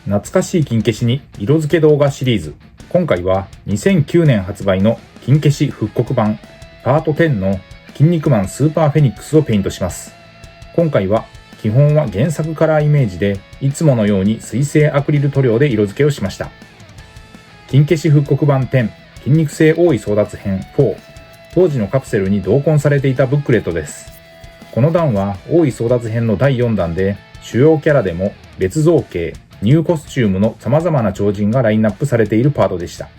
懐かしい金消しに色付け動画シリーズ。今回は2009年発売の金消し復刻版パート10の筋肉マンスーパーフェニックスをペイントします。今回は基本は原作カラーイメージで、いつものように水性アクリル塗料で色付けをしました。金消し復刻版10筋肉性多い争奪編4、当時のカプセルに同梱されていたブックレットです。この弾は多い争奪編の第4弾で、主要キャラでも別造形、ニューコスチュームの様々な超人がラインナップされているパートでした。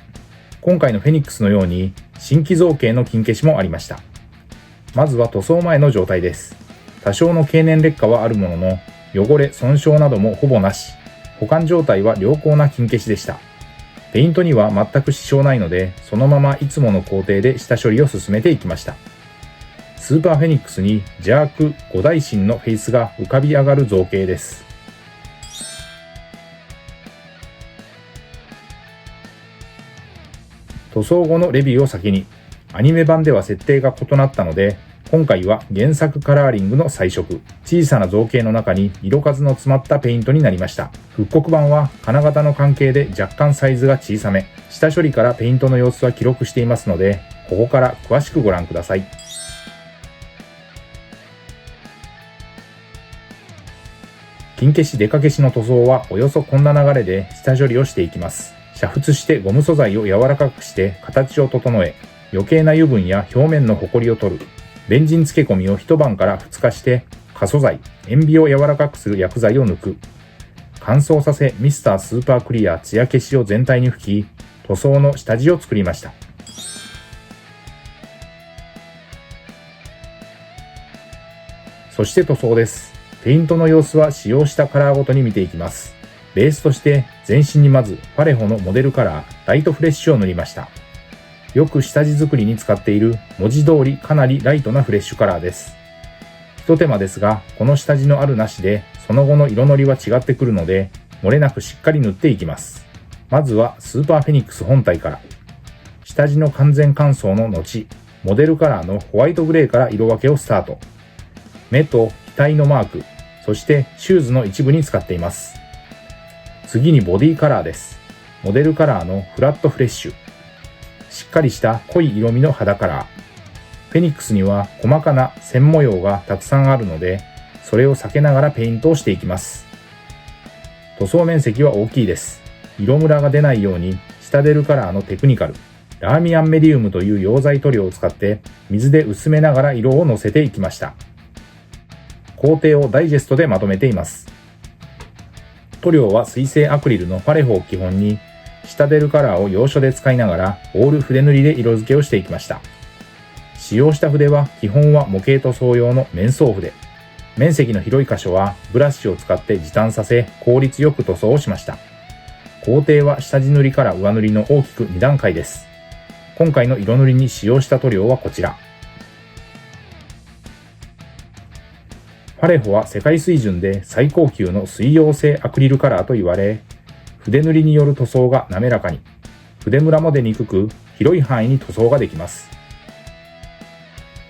今回のフェニックスのように新規造形の金消しもありました。まずは塗装前の状態です。多少の経年劣化はあるものの、汚れ損傷などもほぼなし、保管状態は良好な金消しでした。ペイントには全く支障ないので、そのままいつもの工程で下処理を進めていきました。スーパーフェニックスに邪悪五大神のフェイスが浮かび上がる造形です。塗装後のレビューを先に。アニメ版では設定が異なったので、今回は原作カラーリングの彩色、小さな造形の中に色数の詰まったペイントになりました。復刻版は金型の関係で若干サイズが小さめ、下処理からペイントの様子は記録していますので、ここから詳しくご覧ください。金消しデカ消しの塗装はおよそこんな流れで下処理をしていきます。煮沸してゴム素材を柔らかくして形を整え、余計な油分や表面のホコリを取る。ベンジン漬け込みを一晩から2日して、可素材、塩ビを柔らかくする薬剤を抜く。乾燥させミスタースーパークリア艶消しを全体に吹き、塗装の下地を作りました。そして塗装です。ペイントの様子は使用したカラーごとに見ていきます。ベースとして全身にまずパレホのモデルカラーライトフレッシュを塗りました。よく下地作りに使っている文字通りかなりライトなフレッシュカラーです。一手間ですが、この下地のあるなしでその後の色のりは違ってくるので、漏れなくしっかり塗っていきます。まずはスーパーフェニックス本体から。下地の完全乾燥の後、モデルカラーのホワイトグレーから色分けをスタート。目と額のマーク、そしてシューズの一部に使っています。次にボディカラーです。モデルカラーのフラットフレッシュ。しっかりした濃い色味の肌カラー。フェニックスには細かな線模様がたくさんあるので、それを避けながらペイントをしていきます。塗装面積は大きいです。色ムラが出ないようにシタデルカラーのテクニカル、ラーミアンメディウムという溶剤塗料を使って水で薄めながら色をのせていきました。工程をダイジェストでまとめています。塗料は水性アクリルのパレホを基本に、シタデルカラーを要所で使いながらオール筆塗りで色付けをしていきました。使用した筆は基本は模型塗装用の面相筆。面積の広い箇所はブラシを使って時短させ効率よく塗装をしました。工程は下地塗りから上塗りの大きく2段階です。今回の色塗りに使用した塗料はこちら。パレホは世界水準で最高級の水溶性アクリルカラーと言われ、筆塗りによる塗装が滑らかに、筆ムラも出にくく、広い範囲に塗装ができます。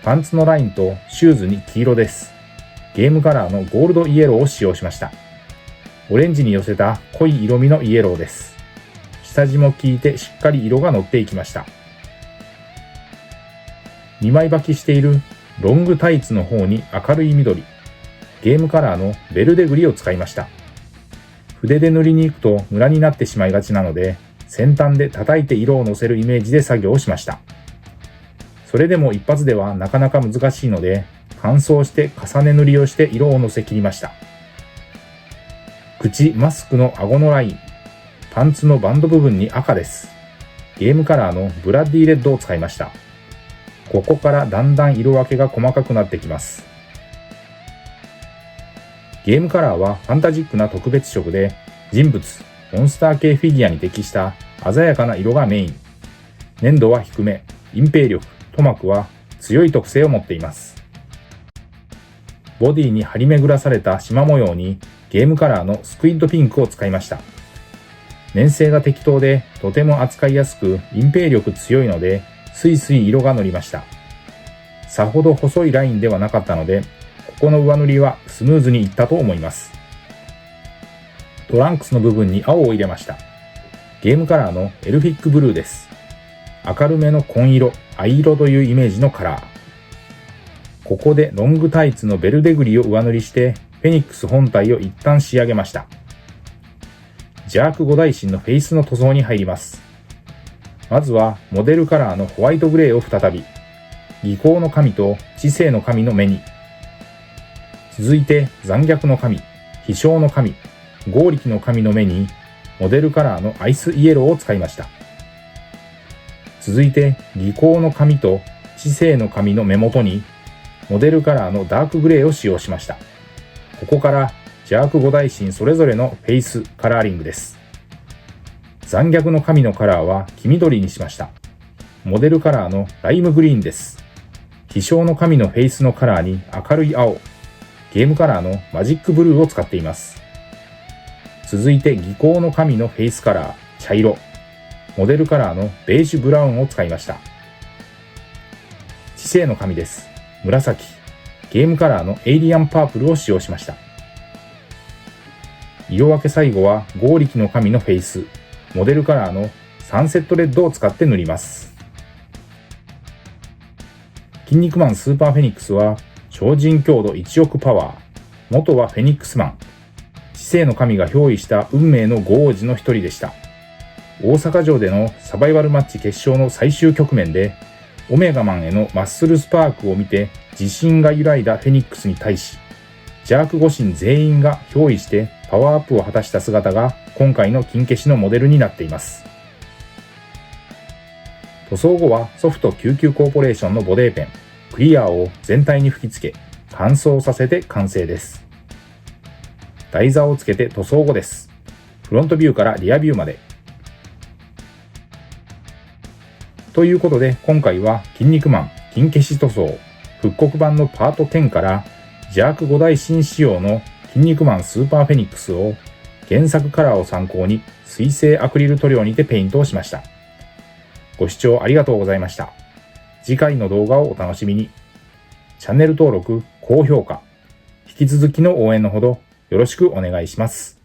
パンツのラインとシューズに黄色です。ゲームカラーのゴールドイエローを使用しました。オレンジに寄せた濃い色味のイエローです。下地も効いてしっかり色が乗っていきました。2枚履きしているロングタイツの方に明るい緑。ゲームカラーのベルデグリを使いました。筆で塗りに行くとムラになってしまいがちなので、先端で叩いて色をのせるイメージで作業をしました。それでも一発ではなかなか難しいので、乾燥して重ね塗りをして色をのせ切りました。口、マスクの顎のライン、パンツのバンド部分に赤です。ゲームカラーのブラッディレッドを使いました。ここからだんだん色分けが細かくなってきます。ゲームカラーはファンタジックな特別色で、人物、モンスター系フィギュアに適した鮮やかな色がメイン。粘度は低め、隠蔽力、塗膜は強い特性を持っています。ボディに張り巡らされた縞模様にゲームカラーのスクイッドピンクを使いました。粘性が適当でとても扱いやすく隠蔽力強いので、スイスイ色が乗りました。さほど細いラインではなかったので、ここの上塗りはスムーズにいったと思います。トランクスの部分に青を入れました。ゲームカラーのエルフィックブルーです。明るめの紺色、藍色というイメージのカラー。ここでロングタイツのベルデグリを上塗りしてフェニックス本体を一旦仕上げました。邪悪五大神のフェイスの塗装に入ります。まずはモデルカラーのホワイトグレーを再び、技巧の神と知性の神の目に、続いて残虐の神、飛翔の神、剛力の神の目にモデルカラーのアイスイエローを使いました。続いて技巧の神と知性の神の目元にモデルカラーのダークグレーを使用しました。ここから邪悪五大神それぞれのフェイスカラーリングです。残虐の神のカラーは黄緑にしました。モデルカラーのライムグリーンです。飛翔の神のフェイスのカラーに明るい青、ゲームカラーのマジックブルーを使っています。続いて技巧の神のフェイスカラー、茶色、モデルカラーのベージュブラウンを使いました。知性の神です。紫、ゲームカラーのエイリアンパープルを使用しました。色分け最後は剛力の神のフェイス、モデルカラーのサンセットレッドを使って塗ります。筋肉マンスーパーフェニックスは超人強度1億パワー、元はフェニックスマン、知性の神が憑依した運命の5王子の一人でした。大阪城でのサバイバルマッチ決勝の最終局面でオメガマンへのマッスルスパークを見て自信が揺らいだフェニックスに対し、邪悪五神全員が憑依してパワーアップを果たした姿が今回の金消しのモデルになっています。塗装後はソフト99コーポレーションのボデーペン、クリアを全体に吹き付け乾燥させて完成です。台座をつけて塗装後です。フロントビューからリアビューまで。ということで今回は筋肉マン金消し塗装復刻版のパート10から邪悪五大神仕様の筋肉マンスーパーフェニックスを原作カラーを参考に水性アクリル塗料にてペイントをしました。ご視聴ありがとうございました。次回の動画をお楽しみに。チャンネル登録、高評価、引き続きの応援のほどよろしくお願いします。